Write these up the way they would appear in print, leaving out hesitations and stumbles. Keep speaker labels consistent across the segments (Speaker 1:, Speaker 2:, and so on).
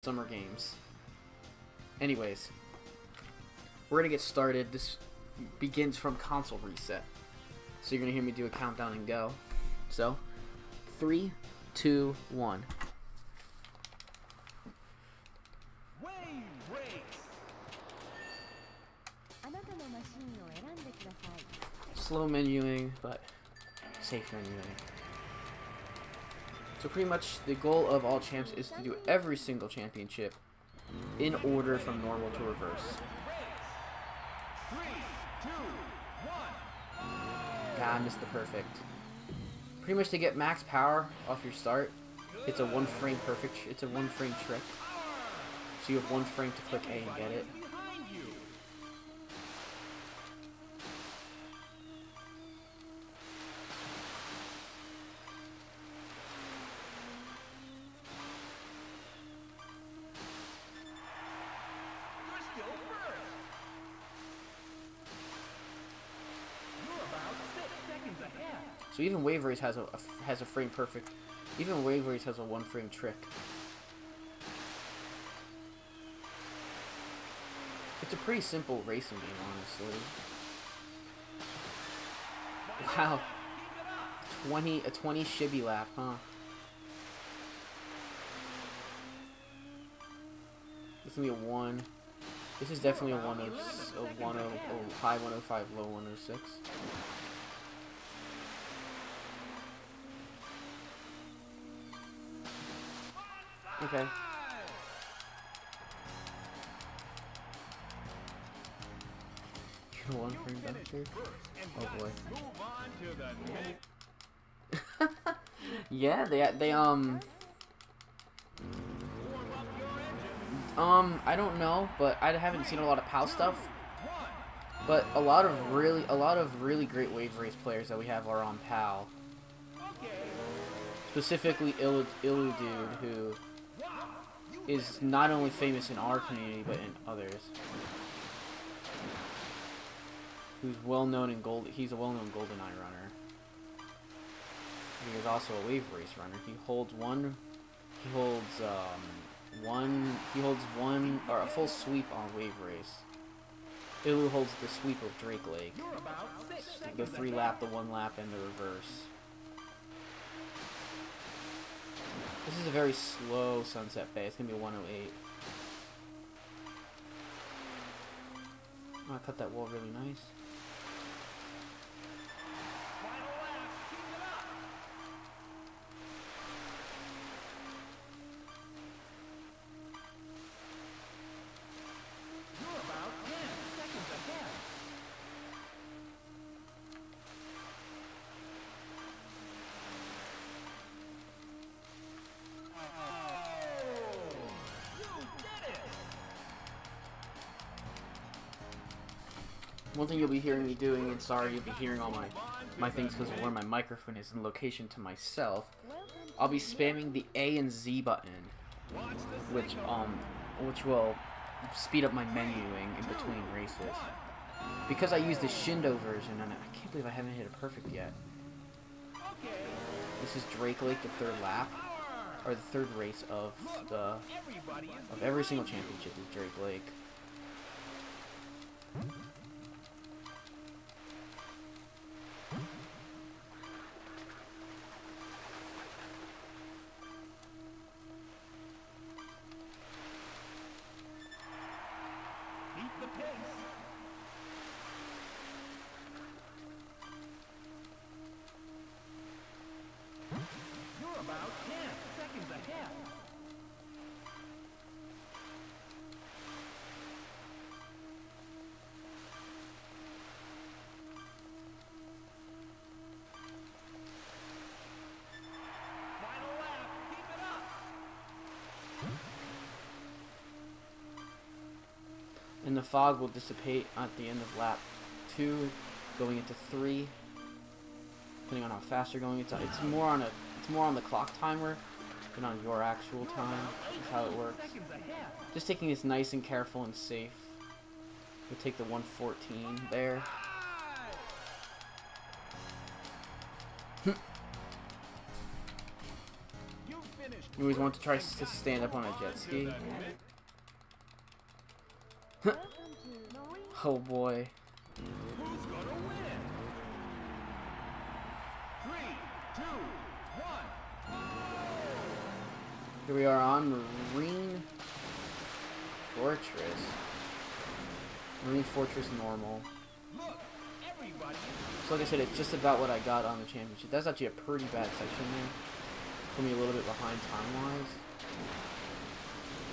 Speaker 1: Summer Games. Anyways, we're gonna get started. This begins from console reset. So you're gonna hear me do a countdown and go. So, 3, 2, 1. Slow menuing, but safe menuing. So pretty much the goal of all champs is to do every single championship in order from normal to reverse.
Speaker 2: 3, 2, 1.
Speaker 1: God, I missed the perfect. Pretty much to get max power off your start, it's a one frame trick. So you have 1 frame to click A and get it. So even Wave Race has a frame perfect. Even Wave Race has a 1 frame trick. It's a pretty simple racing game, honestly. Wow, a 20 shibby lap, huh? This is gonna be a 1. This is definitely a 10, high 105, low 106. Okay. You're 1 frame back here? Oh boy. Yeah, I don't know, but I haven't seen a lot of PAL stuff. But a lot of really great Wave Race players that we have are on PAL. Specifically Illu Dude, who is not only famous in our community but in others. Who's well known in he's a well-known GoldenEye runner. He is also a Wave Race runner. He holds one or a full sweep on Wave Race. Illu holds the sweep of Drake Lake. The 3 lap, the 1 lap, and the reverse. This is a very slow Sunset Bay. It's gonna be 108. Oh, I cut that wall really nice.
Speaker 2: You're about 10 seconds ahead.
Speaker 1: One thing you'll be hearing me doing, and sorry you'll be hearing all my things because of where my microphone is in location to myself, I'll be spamming the A and Z button, which will speed up my menuing in between races. Because I use the Shindo version, and I can't believe I haven't hit a perfect yet. This is Drake Lake, the 3rd lap, or the 3rd race of every single championship is Drake Lake.
Speaker 2: Keep the pace. You're about 10 seconds ahead. Final lap. Keep it up.
Speaker 1: And the fog will dissipate at the end of lap 2, going into 3. Depending on how fast you're going, it's more on the clock timer than on your actual time. That's how it works. Just taking this nice and careful and safe. We'll take the 114 there.
Speaker 2: You finished
Speaker 1: You always want to try to stand up on a jet ski. Oh boy.
Speaker 2: Who's gonna win? 3, 2, 1.
Speaker 1: Here we are on Marine Fortress. Marine Fortress normal.
Speaker 2: Look, everybody.
Speaker 1: So like I said, it's just about what I got on the championship. That's actually a pretty bad section there. Put me a little bit behind time-wise.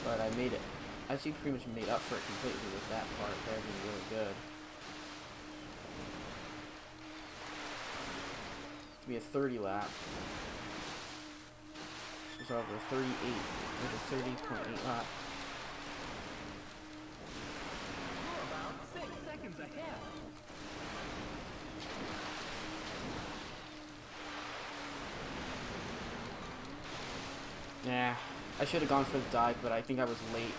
Speaker 1: But I made it. I actually pretty much made up for it completely with that part there being really good. Give me a 30 lap. This was over 38. Over 30.8 lap.
Speaker 2: You're about 6 seconds ahead.
Speaker 1: Nah, I should have gone for the dive, but I think I was late.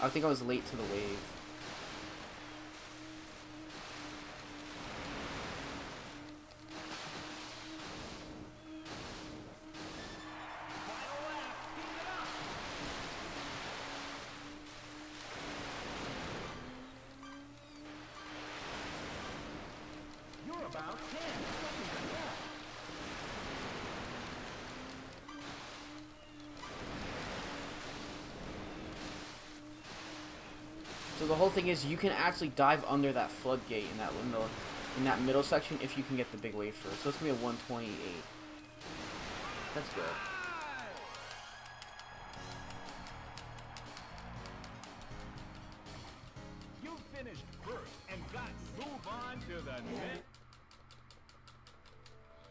Speaker 1: I think I was late to the wave.
Speaker 2: Final lap. Keep it up. You're about 10 seconds ahead.
Speaker 1: So the whole thing is, you can actually dive under that floodgate in that middle section if you can get the big wave first. So it's gonna be a 128. That's good.
Speaker 2: You finished first and got to move on to the next.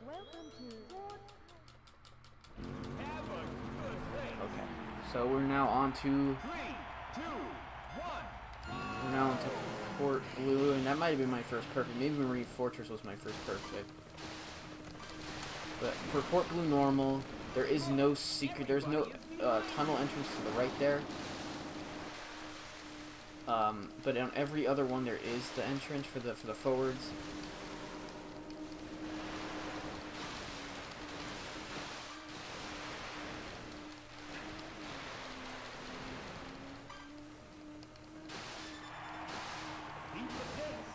Speaker 3: Welcome to
Speaker 2: Have a good race.
Speaker 1: Okay. So we're now on to
Speaker 2: 3, 2, 1.
Speaker 1: we're now on to Port Blue, and that might have been my first perfect. Maybe Marine Fortress was my first perfect. But for Port Blue normal, there is no secret. There's no tunnel entrance to the right there. But on every other one, there is the entrance for the forwards.
Speaker 2: Beat the pace.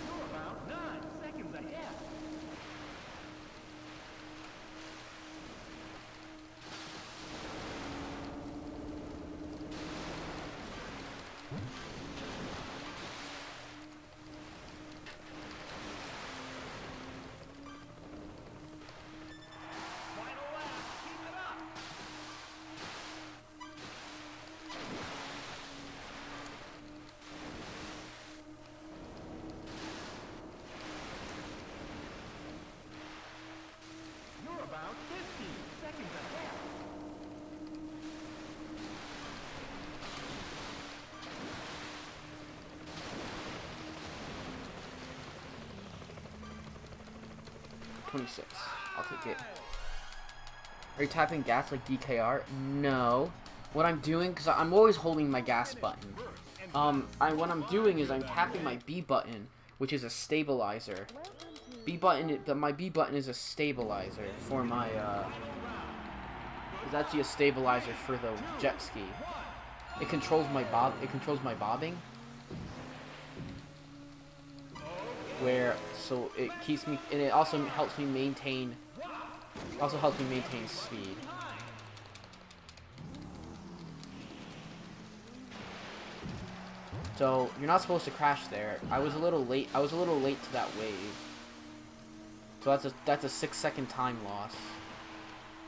Speaker 2: You're about 9 seconds ahead. Final lap. Keep it up. You're about 15 seconds ahead.
Speaker 1: $26. I'll take it. Are you tapping gas like DKR? No. What I'm doing, because I'm always holding my gas button. What I'm doing is I'm tapping my B button, which is a stabilizer. B button, my B button is a stabilizer for my, it's actually a stabilizer for the jet ski. It controls my bobbing. So it keeps me, and it also helps me maintain speed. So you're not supposed to crash there. I was a little late to that wave. So that's a 6-second time loss.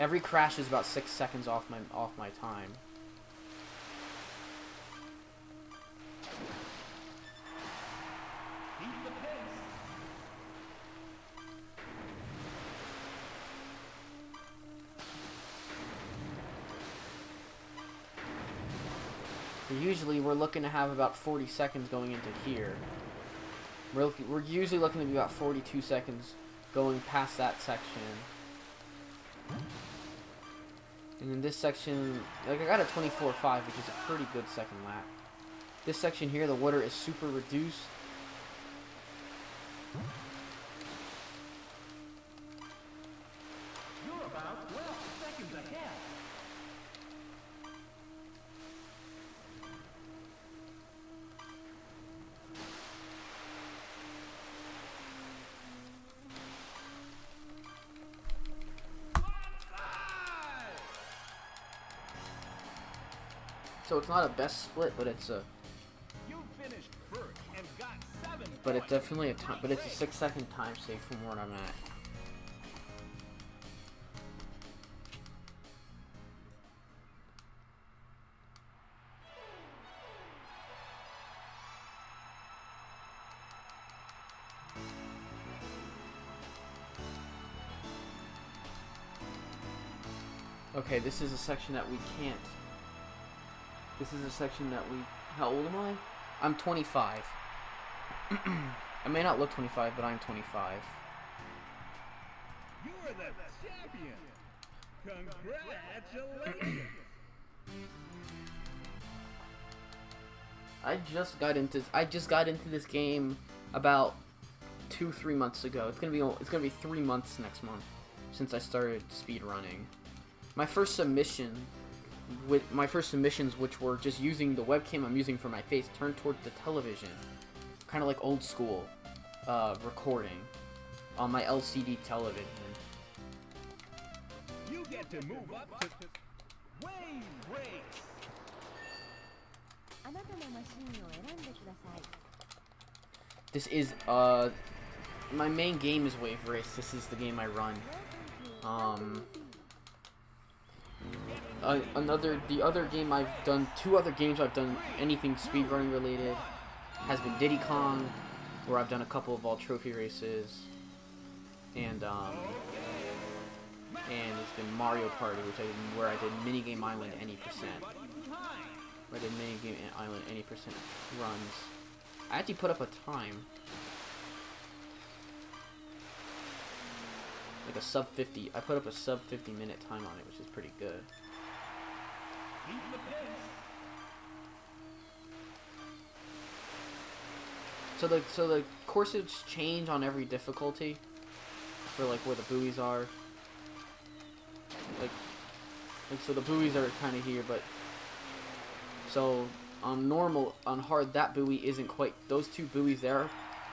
Speaker 1: Every crash is about 6 seconds off my time.
Speaker 2: Beat the pace.
Speaker 1: Usually we're looking to have about 40 seconds going into here. We're usually looking to be about 42 seconds going past that section. And in this section, like I got a 24.5, which is a pretty good second lap. This section here, the water is super reduced.
Speaker 2: about 12 seconds ahead.
Speaker 1: So it's not a best split, but it's a.
Speaker 2: You finished first and got 7
Speaker 1: But it's
Speaker 2: points.
Speaker 1: definitely a time. But it's a 6-second time save from where I'm at. Okay, this is a section that we can't. This is a section that we. How old am I? I'm 25. I may not look 25, but I'm 25.
Speaker 2: You're the champion. Congratulations.
Speaker 1: I just got into this game about 2-3 months ago. It's gonna be 3 months next month since I started speedrunning. My first submissions, which were just using the webcam I'm using for my face, turned towards the television, kind of like old school recording on my LCD television.
Speaker 2: You get to move up to Wave Race.
Speaker 3: あなたのマシンを選んでください。
Speaker 1: This is my main game is Wave Race. This is the game I run. The other game I've done, 2 other games I've done anything speedrunning related, has been Diddy Kong, where I've done a couple of all trophy races, and it's been Mario Party, where I did Minigame Island any percent. Where I did Minigame Island any percent runs. I actually put up a time. Like a sub 50. I put up a sub 50-minute time on it, which is pretty good.
Speaker 2: Keep the pace.
Speaker 1: So the courses change on every difficulty for like where the buoys are. Like so the buoys are kind of here, but so on normal, on hard, that buoy isn't quite. Those 2 buoys there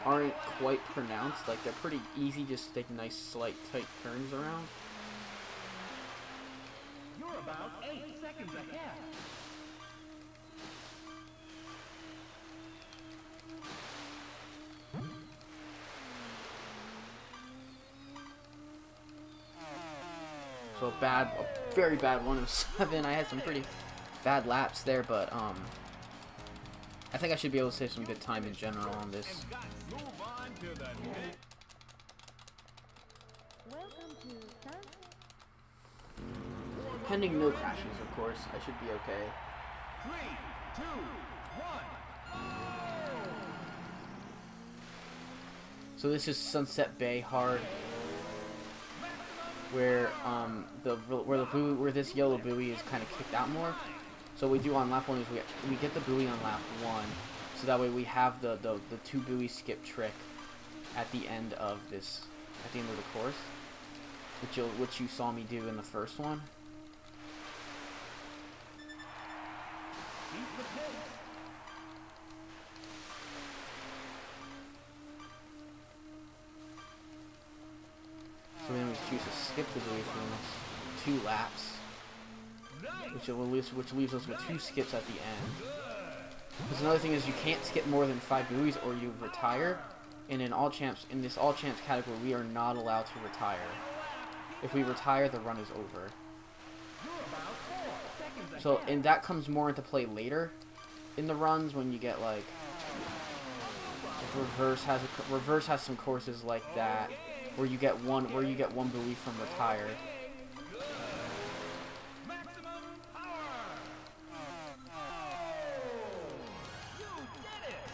Speaker 1: aren't quite pronounced. Like they're pretty easy, just take nice slight tight turns around.
Speaker 2: You're about 8 seconds ahead.
Speaker 1: So a very bad 107. I had some pretty bad laps there, but I think I should be able to save some good time in general on this.
Speaker 2: And got move on to the next.
Speaker 3: Welcome to Sunset.
Speaker 1: Pending no crashes, of course, I should be okay.
Speaker 2: 3, 2, 1.
Speaker 1: So this is Sunset Bay hard, where where this yellow buoy is kind of kicked out more. So what we do on lap 1 is we get the buoy on lap 1, so that way we have the 2 buoy skip trick at the end of the course, which you saw me do in the first one.
Speaker 2: Keep the pace.
Speaker 1: So then we choose to skip the buoy for the next 2 laps, which leaves us with 2 skips at the end. Because another thing is you can't skip more than 5 buoys or you retire. And in this all champs category, we are not allowed to retire. If we retire, the run is over. So, and that comes more into play later in the runs when you get like reverse has some courses like that where you get one buoy from retire.
Speaker 2: Maximum power. You did it.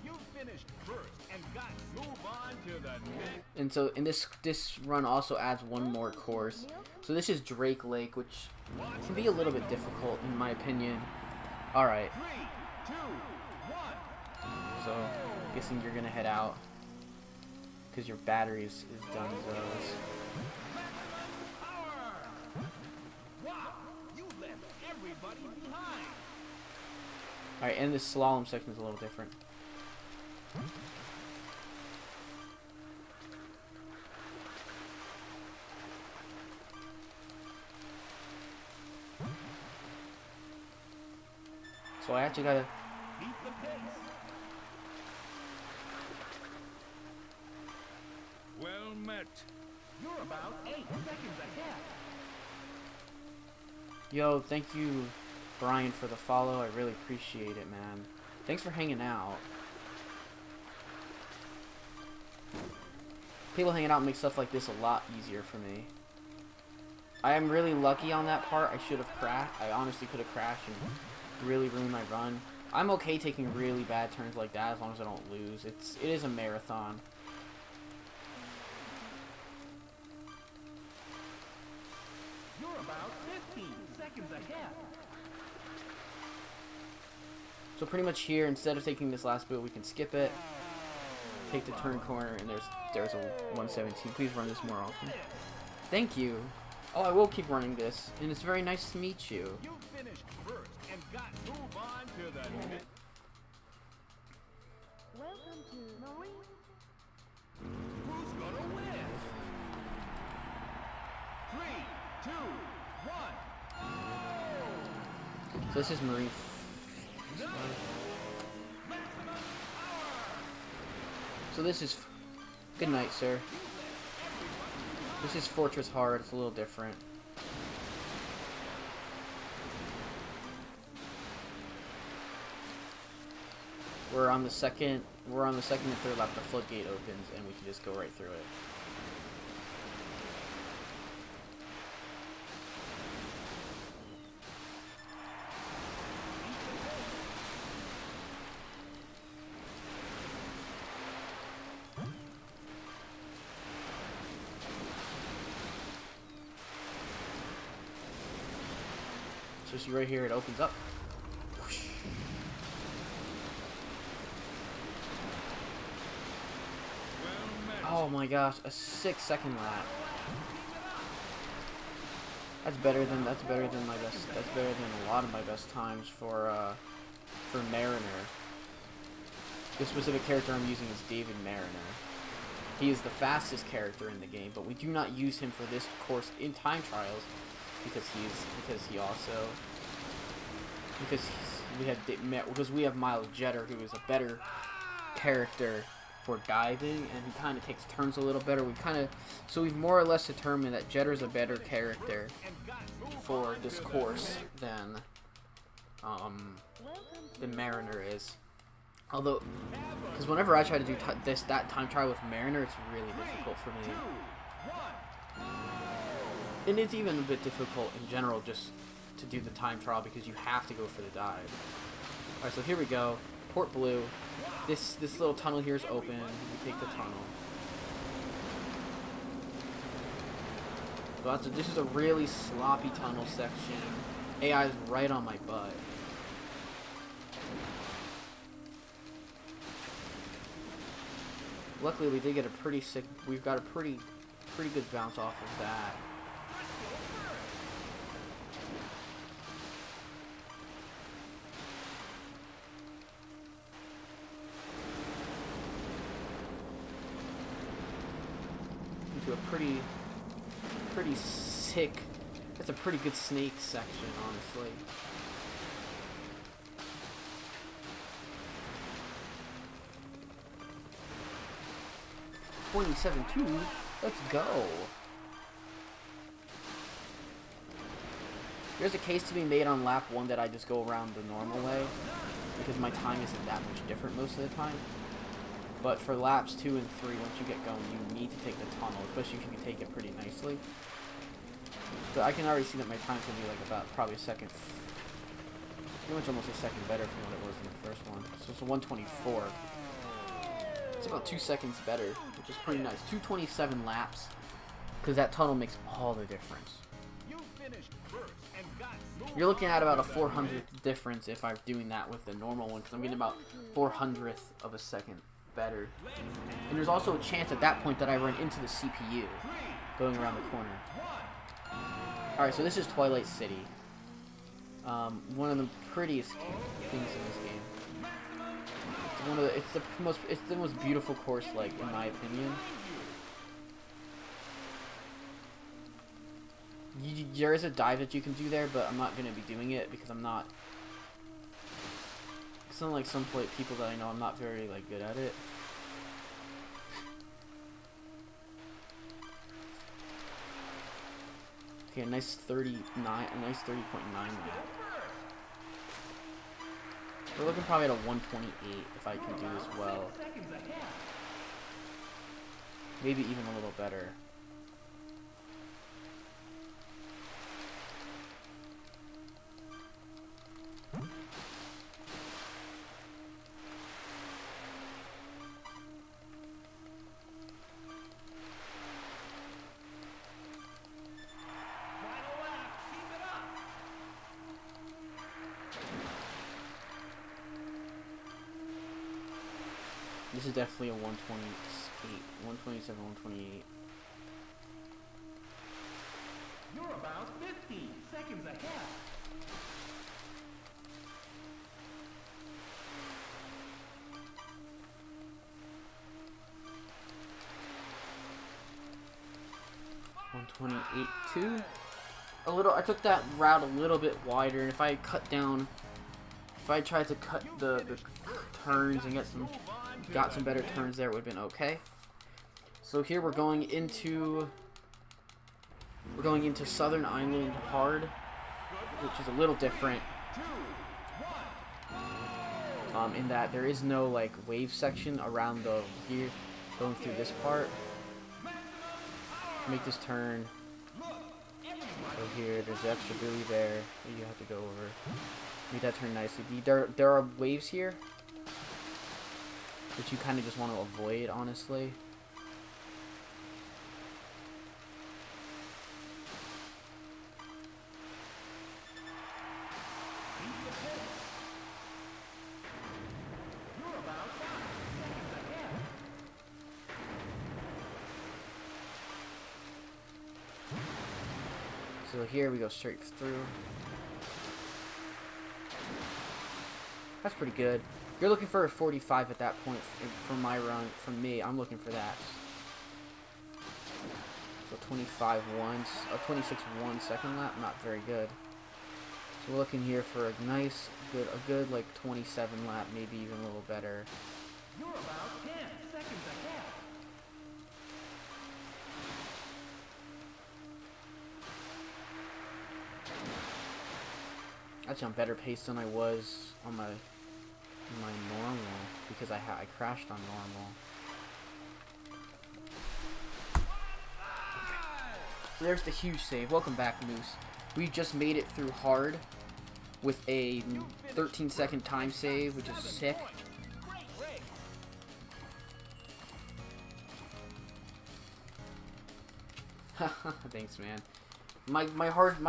Speaker 2: You finished first and got move on to the next.
Speaker 1: And so in this run also adds one more course. So this is Drake Lake, which can be a little bit difficult in my opinion. All right.
Speaker 2: 3, 2, 1.
Speaker 1: So guessing you're gonna head out because your battery is done. Alright, and this slalom section is a little different. So I actually gotta...
Speaker 2: Well met. You're about 8 seconds ahead.
Speaker 1: Yo, thank you, Brian, for the follow. I really appreciate it, man. Thanks for hanging out. People hanging out makes stuff like this a lot easier for me. I am really lucky on that part. I should have crashed. I honestly could have crashed and really ruined my run. I'm okay taking really bad turns like that as long as I don't lose. It is a marathon.
Speaker 2: You're about 15 seconds ahead.
Speaker 1: So pretty much here, instead of taking this last boot, we can skip it. Take the turn corner, and there's a 117. Please run this more often. Thank you. Oh, I will keep running this, and it's very nice to meet you.
Speaker 2: You finished first and got move on to the next.
Speaker 3: Welcome to Marine.
Speaker 2: Who's gonna win? 3, 2, 1.
Speaker 1: So this is Marie. So this is... Good night, sir. This is Fortress Hard. It's a little different. We're on the second and third lap. The floodgate opens, and we can just go right through it. So see right here, it opens up. Whoosh. Oh my gosh, a 6-second lap. That's better than my best. That's better than a lot of my best times for Mariner. The specific character I'm using is David Mariner. He is the fastest character in the game, but we do not use him for this course in time trials because we have Miles Jetter, who is a better character for diving, and he kind of takes turns a little better. So we've more or less determined that Jetter's a better character for this course than Mariner is. Although, because whenever I try to do that time trial with Mariner, it's really difficult for me. And it's even a bit difficult in general just to do the time trial because you have to go for the dive. Alright, so here we go. Port Blue. This little tunnel here is open. We take the tunnel. So this is a really sloppy tunnel section. AI is right on my butt. Luckily, we did get we've got a pretty good bounce off of that. Into a pretty sick, that's a pretty good snake section, honestly. .7.2, let's go. There's a case to be made on lap 1 that I just go around the normal way, because my time isn't that much different most of the time. But for laps 2 and 3, once you get going, you need to take the tunnel, especially if you can take it pretty nicely. So I can already see that my time's going to be like about probably a second, pretty much almost a second better from what it was in the first one. So it's a 124. It's about 2 seconds better, which is pretty nice. 227 laps, because that tunnel makes all the difference. You're looking at about a 400th difference if I'm doing that with the normal one, because I'm getting about 400th of a second better. And there's also a chance at that point that I run into the CPU going around the corner. Alright, so this is Twilight City. One of the prettiest things in this game. It's the most beautiful course, like, in my opinion. There is a dive that you can do there, but I'm not gonna be doing it because I'm not. It's not like some people that I know. I'm not very like good at it. Okay, a nice 30.9 lap. We're looking probably at a 128 if I can do this well. Maybe even a little better. This is definitely a 128, 127, 128.
Speaker 2: You're about 15 seconds ahead.
Speaker 1: .128.2. A little. I took that route a little bit wider, and if I tried to cut the turns and got some better turns there, it would have been okay. So here we're going into Southern Island hard, which is a little different. In that there is no like wave section around the here going through this part. Make this turn. So here, there's the extra buoy there that you have to go over. Make that turn nicely. There are waves here that you kind of just want to avoid, honestly. So here we go straight through. That's pretty good. You're looking for a 45 at that point from my run. From me, I'm looking for that. So 25 once, a 26.1 second lap, not very good. So we're looking here for a nice, a good like 27 lap, maybe even a little better.
Speaker 2: You're about 10 seconds ahead.
Speaker 1: Actually, I'm better paced than I was on my normal because I crashed on normal. So there's the huge save. Welcome back, Moose. We just made it through hard with a 13-second time save, which is sick. Thanks, man. My hard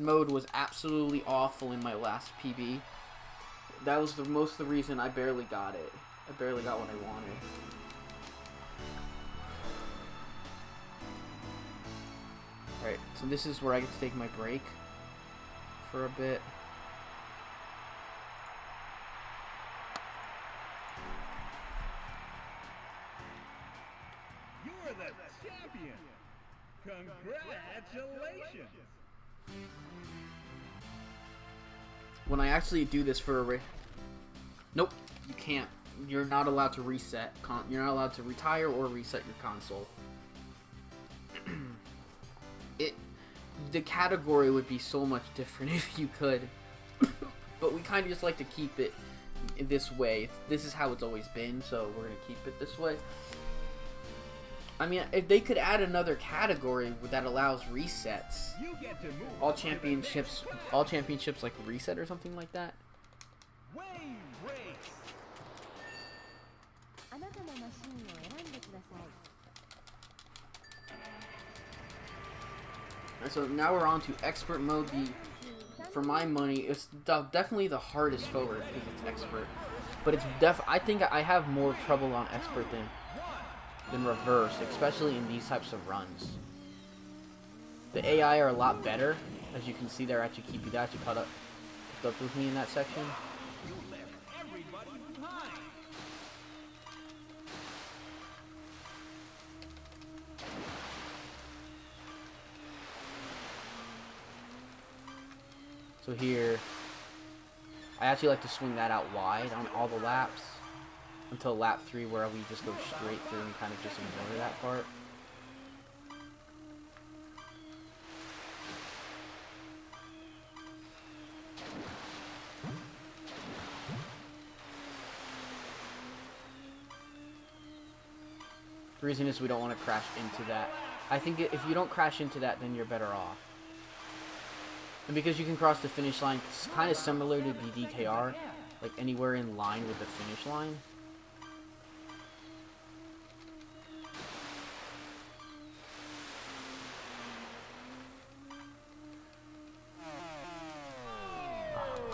Speaker 1: mode was absolutely awful in my last PB. That was most of the reason I barely got it. I barely got what I wanted. Alright, so this is where I get to take my break for a bit.
Speaker 2: You're the champion. Congratulations.
Speaker 1: When I actually do this for a race, nope, you can't. You're not allowed to reset. You're not allowed to retire or reset your console. The category would be so much different if you could, but we kind of just like to keep it this way. This is how it's always been, so we're gonna keep it this way. I mean, if they could add another category that allows resets,
Speaker 2: You get to move
Speaker 1: all championships like reset or something like that.
Speaker 2: Wave race.
Speaker 3: あなたのマシンを選んでください。
Speaker 1: Alright, so now we're on to expert mode. For my money, it's definitely the hardest forward because it's expert. But it's I think I have more trouble on expert than reverse, especially in these types of runs. The AI are a lot better, as you can see. They're actually caught up with me in that section.
Speaker 2: You left everybody behind.
Speaker 1: So here, I actually like to swing that out wide on all the laps until lap 3, where we just go straight through and kind of just ignore that part. The reason is we don't want to crash into that. I think if you don't crash into that, then you're better off. And because you can cross the finish line, it's kind of similar to the DKR, like anywhere in line with the finish line.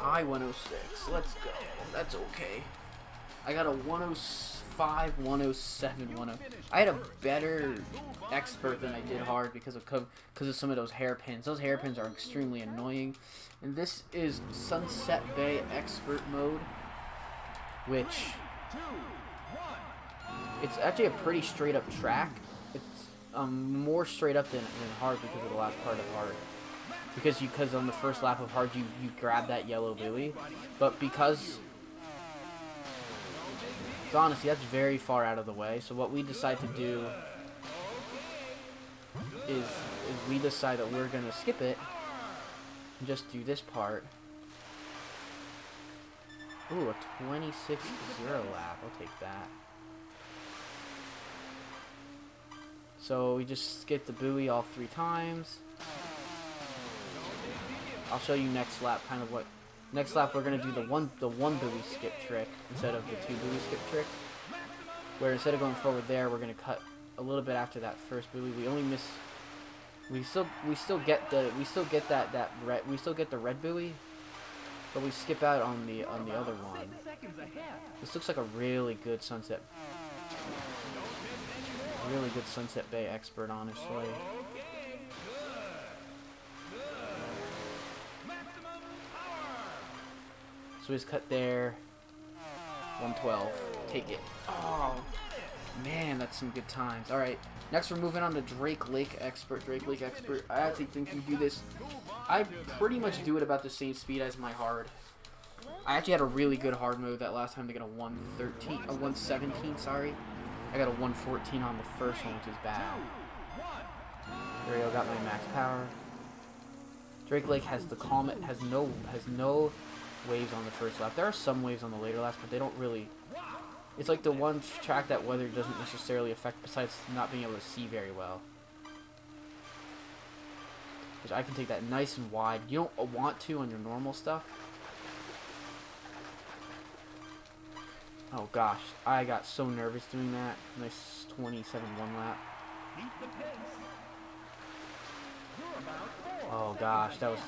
Speaker 1: I-106, let's go. That's okay. I got a 105, 107, 10. I had a better expert than I did hard because of some of those hairpins. Those hairpins are extremely annoying. And this is Sunset Bay expert mode, which it's actually a pretty straight up track. It's more straight up than hard because of the last part of hard. Because on the first lap of hard you grab that yellow buoy, but because honestly that's very far out of the way. So what we decide to do is we decide that we're gonna skip it and just do this part. Ooh, a 26-0 lap. I'll take that. So we just skip the buoy all 3 times. I'll show you next lap kind of what. Next lap we're gonna do the one buoy skip trick instead of the 2 buoy skip trick. Where instead of going forward there, we're gonna cut a little bit after that first buoy. We only miss. We still get the red buoy, but we skip out on the other one. This looks like a really good Sunset Bay expert, honestly. So he's cut there. 112. Take it. Oh, man, that's some good times. Alright, next we're moving on to Drake Lake Expert. Drake Lake Expert. I actually think you do this. I pretty much do it about the same speed as my hard. I actually had a really good hard mode that last time to get a 117, sorry. I got a 114 on the first one, which is bad. There we go, got my max power. Drake Lake has the Comet, has no waves on the first lap. There are some waves on the later laps, but they don't really. It's like the one track that weather doesn't necessarily affect, besides not being able to see very well. Which I can take that nice and wide. You don't want to on your normal stuff. Oh gosh, I got so nervous doing that. Nice 27-1 lap. Oh gosh, that was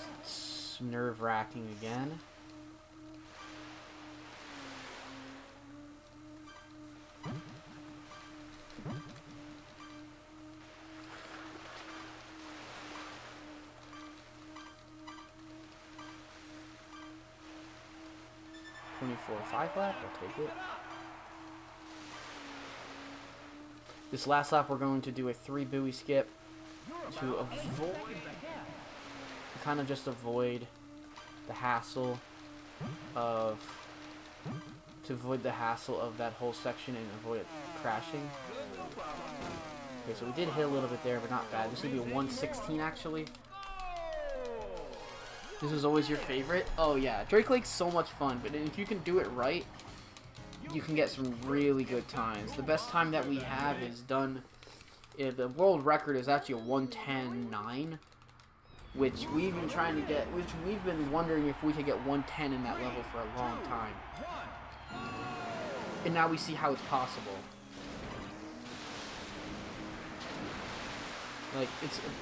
Speaker 1: nerve-wracking again. .5 lap, I'll take it. This last lap we're going to do a 3 buoy skip to avoid, kind of just avoid the hassle of, that whole section and avoid it crashing. Okay, so we did hit a little bit there, but not bad. This would be a 116 actually. This is always your favorite? Oh yeah, Drake Lake's so much fun, but if you can do it right, you can get some really good times. The best time that we have is done, the world record is actually a 110.9, which we've been trying to get, which we've been wondering if we could get 110 in that level for a long time. And now we see how it's possible. Like,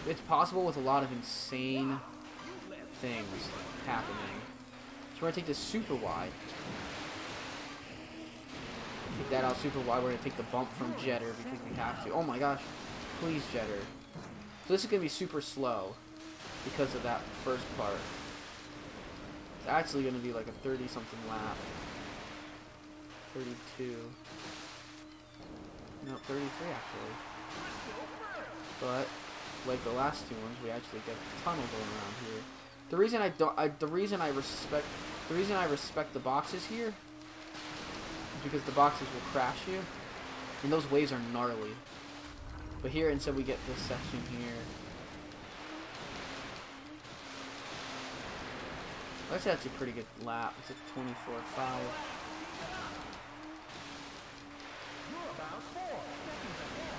Speaker 1: it's possible with a lot of insane things happening. So we're gonna take this super wide. Take that out super wide. We're gonna take the bump from Jetter because we have to. Oh my gosh. Please, Jetter. So this is gonna be super slow because of that first part. It's actually gonna be like a 30-something lap. 32. No, 33 actually. But like the last two ones, we actually get a tunnel going around here. The reason I respect the boxes here is because the boxes will crash you, and those waves are gnarly. But here instead we get this section here. That's actually a pretty good lap. It's a 24.5.
Speaker 2: You're about 4 seconds ahead.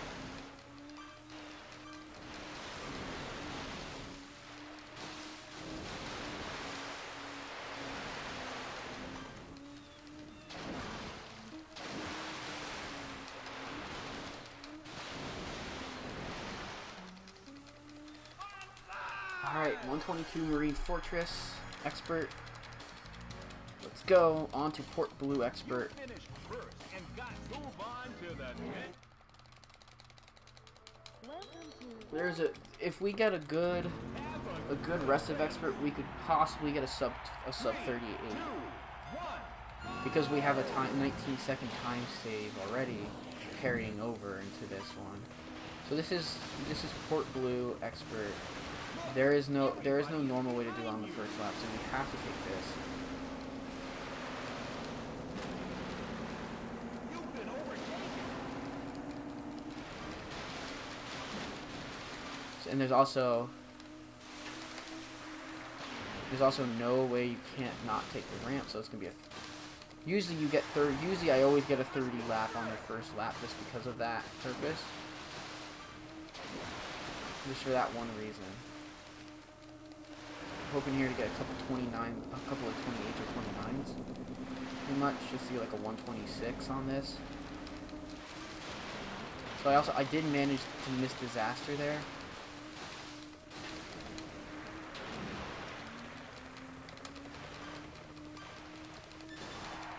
Speaker 1: Alright, 122 Marine Fortress Expert. Let's go on to Port Blue Expert.
Speaker 2: You finished first and got move on to the next.
Speaker 3: Welcome to
Speaker 1: If we get a good rest of Expert, we could possibly get a sub 38. Because we have a 19-second time save already carrying over into this one. So this is Port Blue Expert. There is no normal way to do it on the first lap, so we have to take this.
Speaker 2: You've been overtaken.
Speaker 1: And there's also no way you can't not take the ramp, so it's gonna be a. Usually you get Usually I always get a 30 lap on the first lap just because of that purpose. Just for that one reason. Hoping here to get a couple of 28s or 29s. Pretty much just see like a 126 on this. So I did manage to miss disaster there.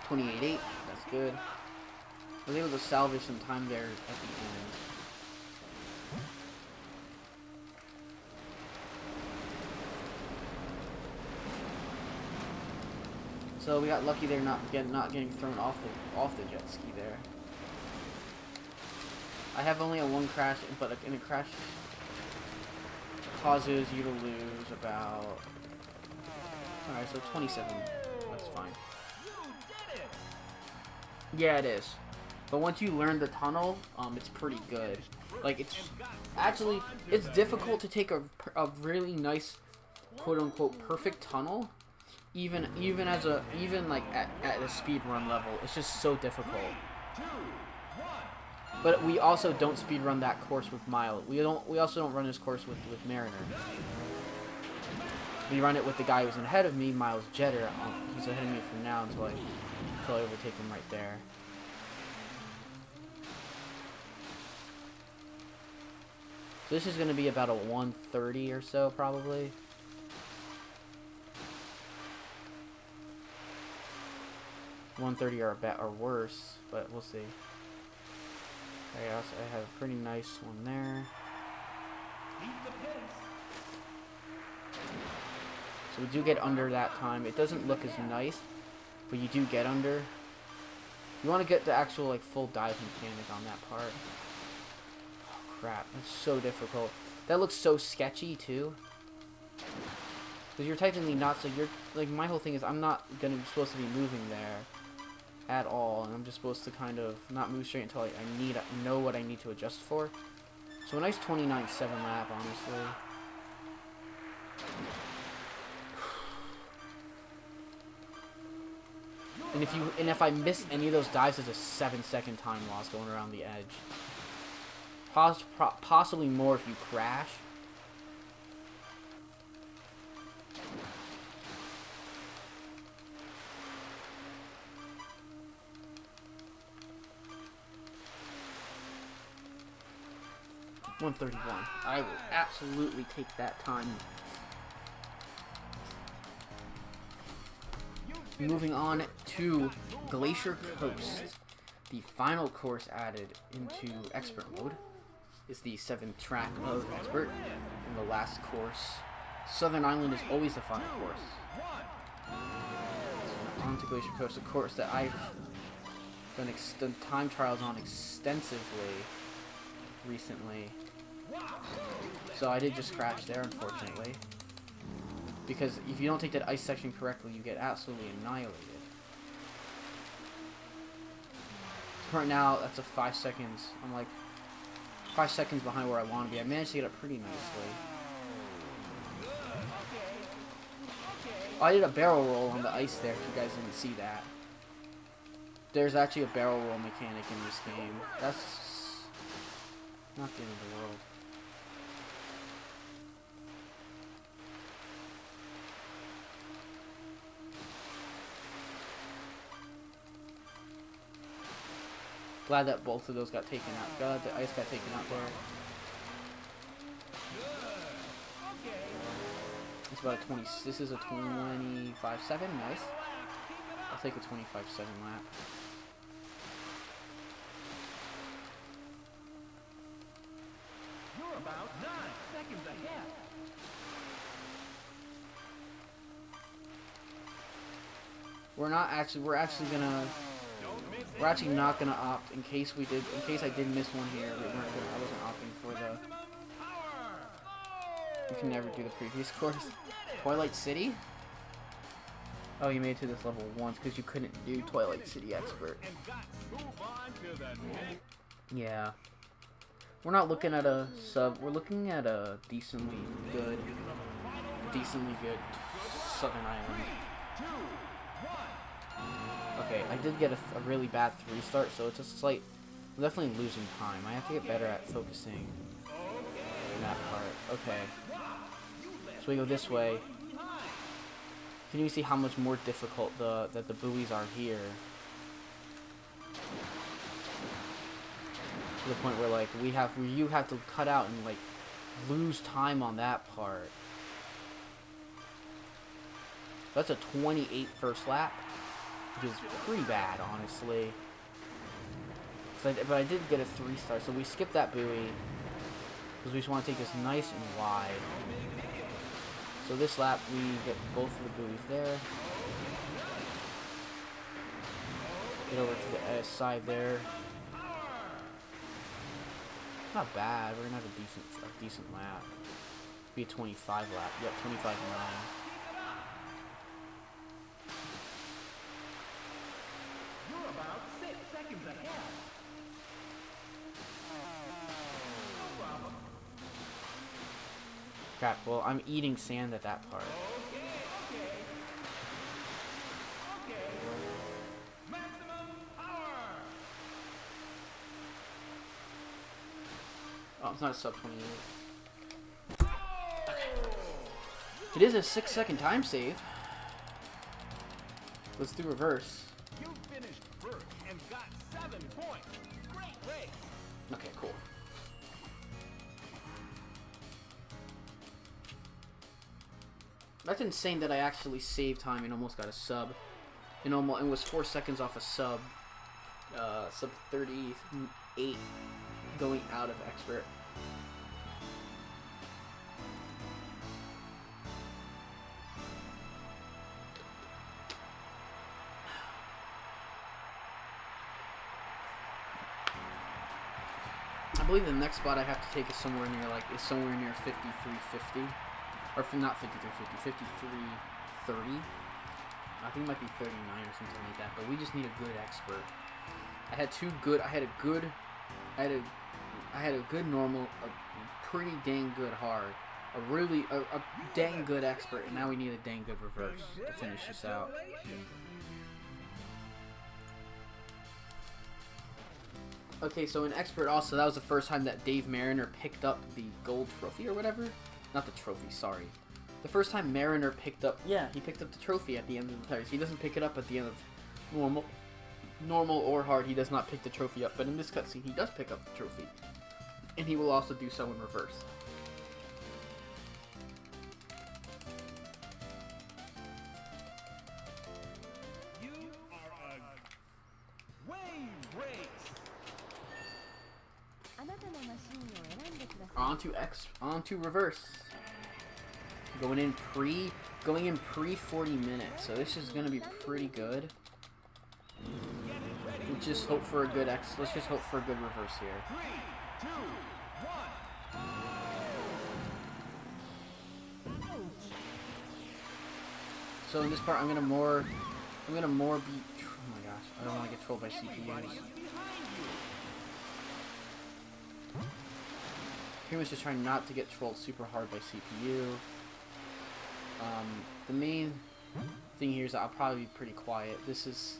Speaker 1: .28.8, that's good. I was able to salvage some time there at the end. So we got lucky there not getting thrown off the jet ski there. I have only a one crash, but in a crash causes you to lose about. Alright, so 27. That's fine. Yeah, it is. But once you learn the tunnel, it's pretty good. Like it's difficult to take a really nice, quote unquote, perfect tunnel. Even at a speed run level, it's just so difficult. But we also don't speed run that course with Mile. We also don't run this course with Mariner. We run it with the guy who's ahead of me, Miles Jetter. He's ahead of me for now until I overtake him right there. So this is going to be about a 130 or so, probably. .130 or worse, but we'll see. I have a pretty nice one there. So we do get under that time. It doesn't look as nice, but you do get under. You want to get the actual like full dive mechanic on that part. Oh crap, that's so difficult. That looks so sketchy too. Because you're technically not, so you're like, my whole thing is I'm not supposed to be moving there at all, and I'm just supposed to kind of not move straight until I know what I need to adjust for. So a nice 29.7 lap, honestly. And if I miss any of those dives, there's a 7-second time loss going around the edge. Possibly more if you crash. .131. I will absolutely take that time. Moving on to Glacier Coast. The final course added into Expert mode is the 7th track of Expert. And the last course, Southern Island, is always the final course. So on to Glacier Coast, a course that I've done time trials on extensively recently. So I did just crash there, unfortunately. Because if you don't take that ice section correctly, you get absolutely annihilated. Right now, that's a 5 seconds. I'm like 5 seconds behind where I want to be. I managed to get up pretty nicely. Oh, I did a barrel roll on the ice there, if you guys didn't see that. There's actually a barrel roll mechanic in this game. That's not the end of the world. Glad that both of those got taken out. Glad the ice got taken out there. It's about a 20. This is a 25.7. Nice. I'll take a 25.7 lap.
Speaker 2: You're about 9 seconds ahead.
Speaker 1: We're actually not gonna opt in case I did miss one here. I wasn't opting for the. You can never do the previous course. Twilight City? Oh, you made it to this level once because you couldn't do Twilight City Expert. Yeah. We're not looking at a sub. We're looking at a decently good Southern Island. Okay, I did get a really bad 3-start, so it's a slight. I'm definitely losing time. I have to get better at focusing in that part. Okay. So we go this way. Can you see how much more difficult that the buoys are here? To the point where like you have to cut out and like lose time on that part. That's a 28 first lap, which is pretty bad, honestly. But I did get a 3-star, so we skipped that buoy because we just want to take this nice and wide. So this lap we get both of the buoys there. Get over to the side there. Not bad. We're gonna have a decent lap. Be a 25 lap. Yep, 25.9.
Speaker 2: You're about 6 seconds ahead.
Speaker 1: Crap. Well, I'm eating sand at that part. Oh, it's not a sub 28. Okay. It is a 6-second time save. Let's do reverse.
Speaker 2: You finished first and got 7 points. Great race.
Speaker 1: Okay, cool. That's insane that I actually saved time and almost got a sub. And was 4 seconds off a sub. Sub 38 going out of Expert. I believe the next spot I have to take is somewhere near 5350, or not 5350, 5330. I think it might be 39 or something like that. But we just need a good Expert. I had a good normal, a pretty dang good hard, a dang good Expert, and now we need a dang good reverse to finish this out. Okay, so in Expert also, that was the first time that Dave Mariner picked up the gold trophy or whatever. Not the trophy, sorry. The first time Mariner picked up, he picked up the trophy at the end of the race. He doesn't pick it up at the end of normal or hard. He does not pick the trophy up, but in this cutscene, he does pick up the trophy. And he will also do so in reverse.
Speaker 2: You are a wave race.
Speaker 1: onto reverse. Going in pre 40 minutes, so this is gonna be pretty good. Let's just hope for a good reverse here.
Speaker 2: 3, 2, 1.
Speaker 1: So in this part, I'm gonna more be. Oh my gosh, I don't want to get trolled by CPUs. Pretty much just trying not to get trolled super hard by CPU. The main thing here is that I'll probably be pretty quiet. This is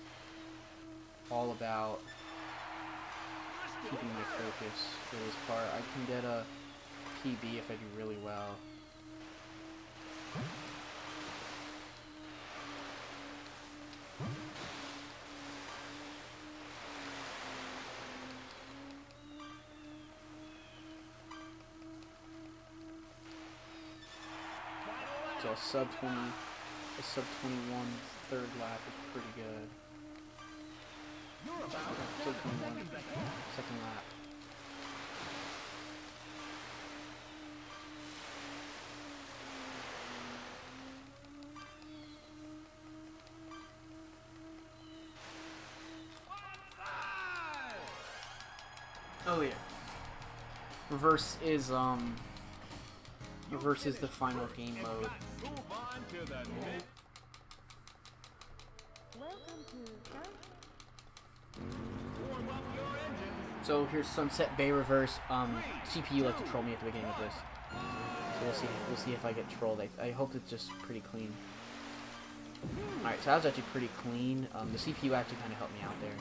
Speaker 1: all about keeping my focus for this part. I can get a PB if I do really well. So a sub 21 third lap is pretty good. Sub 21 second lap. Oh yeah. Reverse is the final game mode.
Speaker 2: Move on to the next.
Speaker 3: Welcome to
Speaker 2: Warm up your engines.
Speaker 1: So here's Sunset Bay reverse. CPU like to troll me at the beginning of this. So we'll see if I get trolled. I hope it's just pretty clean. Alright, so that was actually pretty clean. The CPU actually kind of helped me out there.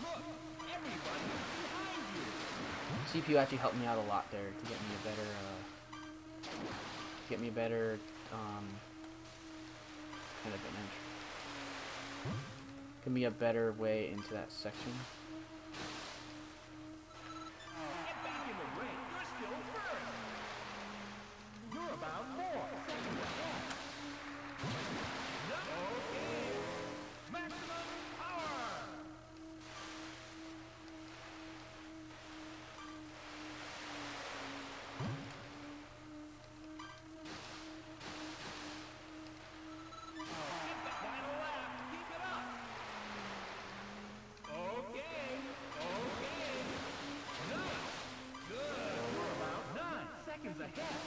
Speaker 2: Look, everybody behind you.
Speaker 1: CPU actually helped me out a lot there to get me a better kind of an entry. Give me a better way into that section.
Speaker 2: Get back in the ring. You're still first. You're about 4 seconds ahead. Okay. Maximum power. Get the final lap. Keep it up. Okay. Nice. Good. You're about 9 seconds ahead.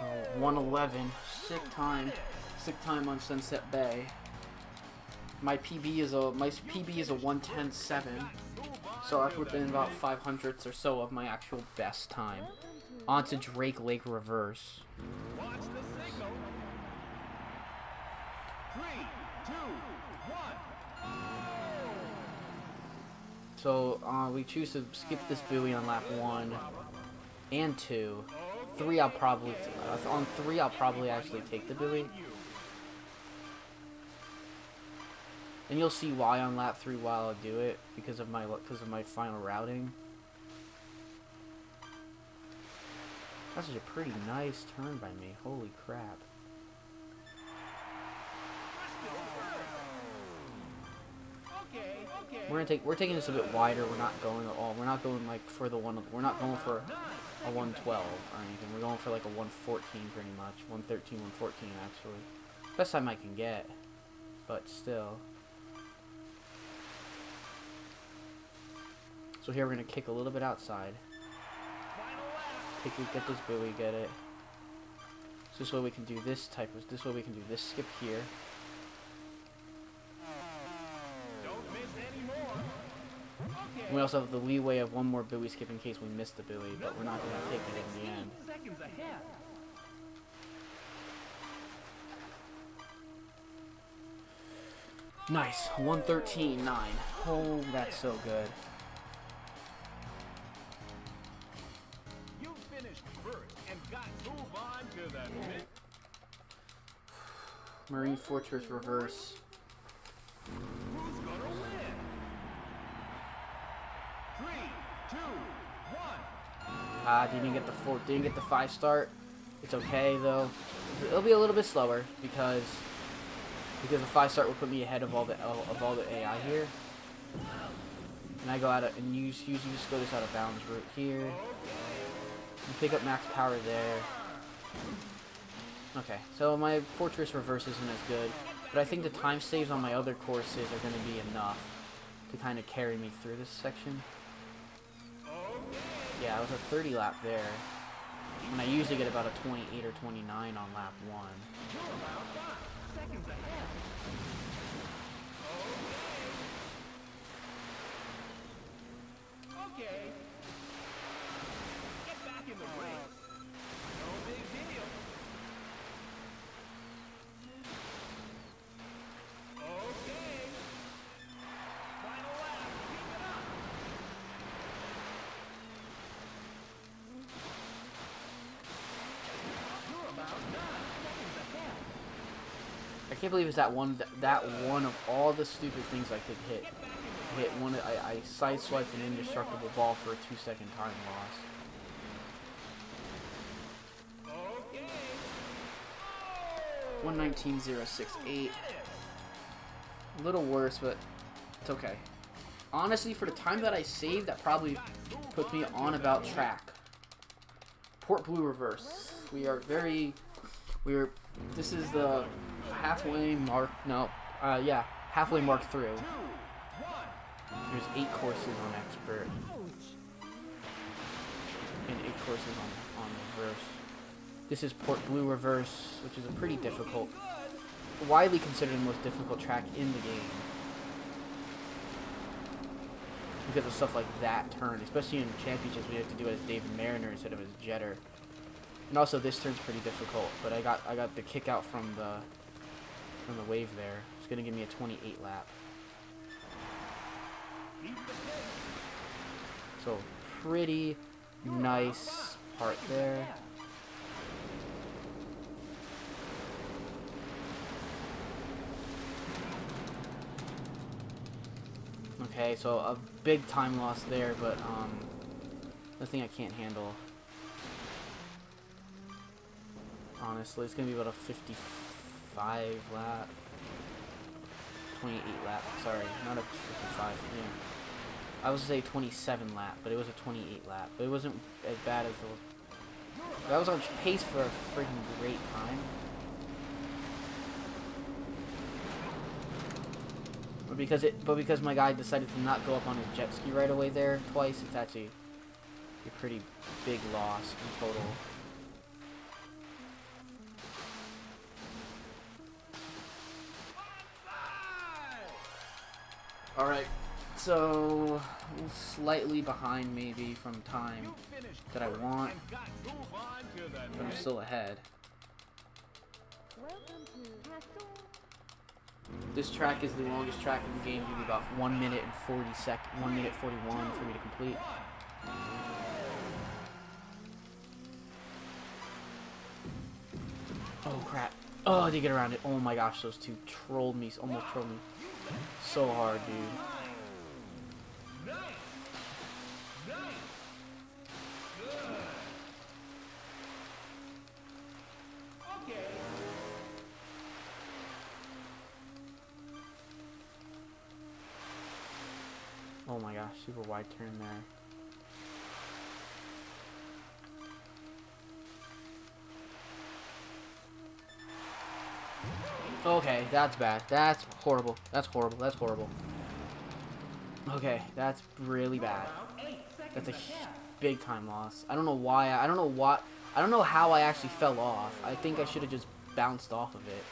Speaker 1: Oh, 111. Sick time on Sunset Bay. My PB is a 110.7, so that's within about 500ths or so of my actual best time. Onto Drake Lake reverse.
Speaker 2: Watch the signal. 3, 2, 1.
Speaker 1: So we choose to skip this buoy on lap 1 and 2. 3 I'll probably on 3 I'll probably actually take the buoy. And you'll see why on lap 3 while I do it because of my final routing. That's such a pretty nice turn by me. Holy crap.
Speaker 2: Okay.
Speaker 1: We're taking this a bit wider. We're not going at all. We're not going like for the one. We're not going for a 112 or anything. We're going for like a 114 pretty much. 113, 114 actually. Best time I can get, but still. So here we're gonna kick a little bit outside. Get this buoy, get it. So this way we can do this skip here.
Speaker 2: Don't miss any more. Okay.
Speaker 1: And we also have the leeway of one more buoy skip in case we miss the buoy, but we're not gonna take it in the end.
Speaker 2: Seconds ahead.
Speaker 1: Nice, 113.9. Oh, that's so good.
Speaker 2: You finished first and got to move on to the next.
Speaker 1: Marine Fortress reverse.
Speaker 2: Who's gonna win? 3, 2, 1.
Speaker 1: Didn't get the 5 start. It's okay though. It'll be a little bit slower because the 5-star will put me ahead of all the AI here. And I go out of, and you usually just go this out of bounds route here. You pick up max power there. Okay, so my fortress reverse isn't as good, but I think the time saves on my other courses are going to be enough to kind of carry me through this section. Yeah, I was a 30 lap there, and I usually get about a 28 or 29 on lap 1.
Speaker 2: Okay. Get back in the race. No big deal. Okay. Final lap. Keep it up. You're about 9 seconds ahead.
Speaker 1: I can't believe it's that one of all the stupid things I could hit. Hit one. I sideswiped an indestructible ball for a 2-second time loss.
Speaker 2: Okay.
Speaker 1: 119.068. A little worse, but it's okay. Honestly, for the time that I saved, that probably puts me on about track. Port Blue reverse. This is the halfway mark. No, yeah, halfway mark through. There's 8 courses on expert and 8 courses on reverse. This is Port Blue reverse, which is a pretty difficult, widely considered the most difficult track in the game because of stuff like that turn, especially in championships. We have to do it as David Mariner instead of as Jetter, and also this turn's pretty difficult. But I got the kick out from the wave there. It's gonna give me a 28 lap. So pretty nice part there. Okay, so a big time loss there, but nothing I can't handle. Honestly, it's gonna be about a 55 lap. 28 lap, sorry, not a 55, yeah. I was gonna say 27 lap, but it was a 28 lap. But it wasn't as bad as the... I was on pace for a freaking great time. But because my guy decided to not go up on his jet ski right away there twice, it's actually a pretty big loss in total. Alright, so slightly behind maybe from time that I want, but I'm still ahead. This track is the longest track in the game, maybe about 1 minute and 40 seconds, 1 minute 41 for me to complete. Oh crap. Oh, I did get around it. Oh my gosh, those two trolled me, almost trolled me. So hard, dude. Oh my gosh, super wide turn there. Okay, that's bad. That's horrible. That's horrible. That's horrible. Okay, that's really bad. That's a big time loss. I don't know why. I don't know how I actually fell off. I think I should have just bounced off of it.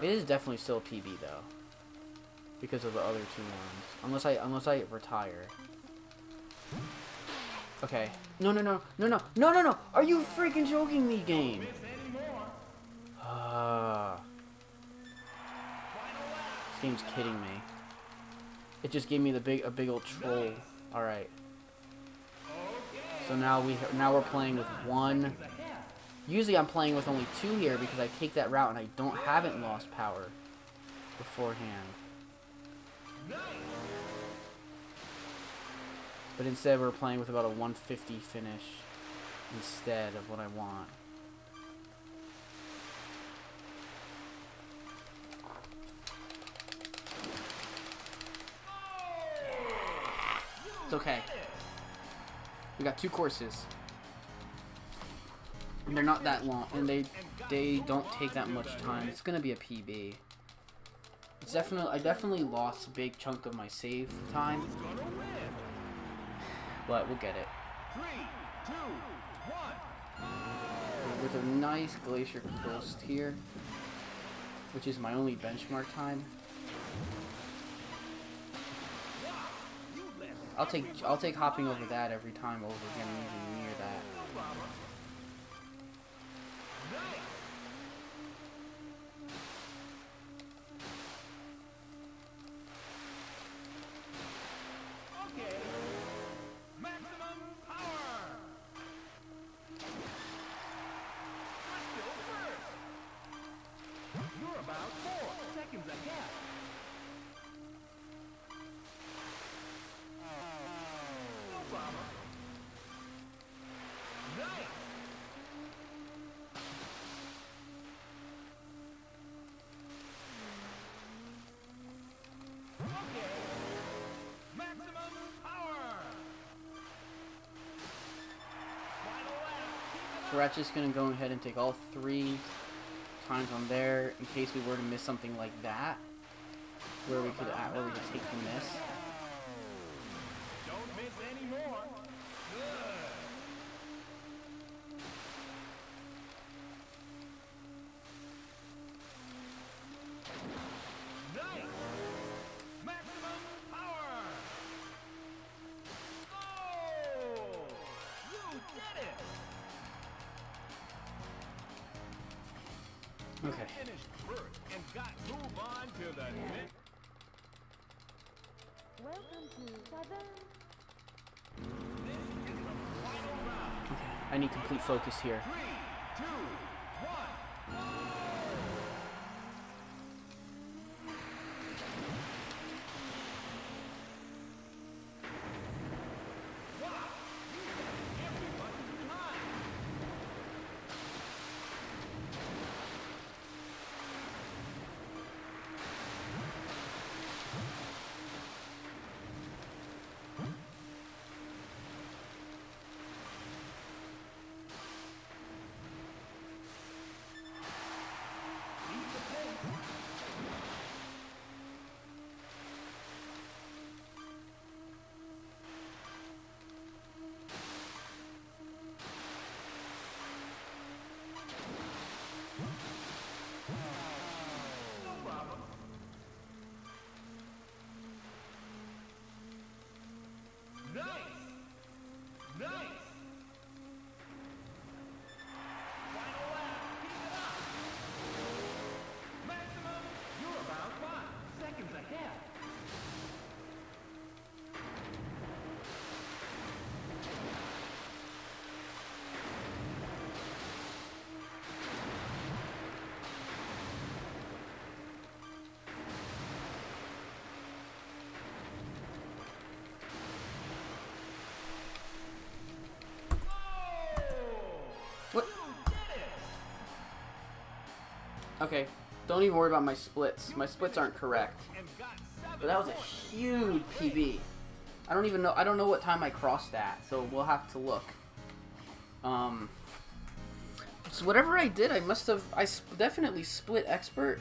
Speaker 1: It is definitely still a PB though, because of the other 2 ones. Unless I retire. Okay. No. Are you freaking joking me, game? This game's kidding me. It just gave me a big old troll. All right. So now we're playing with 1. Usually I'm playing with only 2 here because I take that route and I haven't lost power beforehand. But instead we're playing with about a 150 finish instead of what I want. It's okay. We got 2 courses. And they're not that long, and they don't take that much time. It's gonna be a PB. It's I definitely lost a big chunk of my save time, but we'll get it.
Speaker 2: 3, 2, 1.
Speaker 1: With a nice Glacier Coast here, which is my only benchmark time. I'll take hopping over that every time over getting even near that.
Speaker 2: Okay. Maximum power. You're still first. You're about 4 seconds ahead. No problem. Nice. Okay. Maximum power. Final lap.
Speaker 1: So we're just gonna go ahead and take all 3 times on there in case we were to miss something like that, where we could take the miss.
Speaker 2: Don't miss any more. Good. Nice. Maximum power. Oh, you did it.
Speaker 1: Okay.
Speaker 2: Finished first and got move on to the next.
Speaker 3: Welcome to 7.
Speaker 2: This is the final round.
Speaker 1: I need complete focus here.
Speaker 2: 3, 2, 1. Wow, you got everybody's time. Keep the pace. No problem. Nice. Nice. Final lap. Keep it up. Maximum. You're about 5 seconds ahead.
Speaker 1: What?
Speaker 2: You did it.
Speaker 1: Okay, don't even worry about my splits. My splits aren't correct.
Speaker 2: And got 7
Speaker 1: But that was a
Speaker 2: points.
Speaker 1: huge PB. I don't know what time I crossed at, so we'll have to look. So whatever I did, I definitely split expert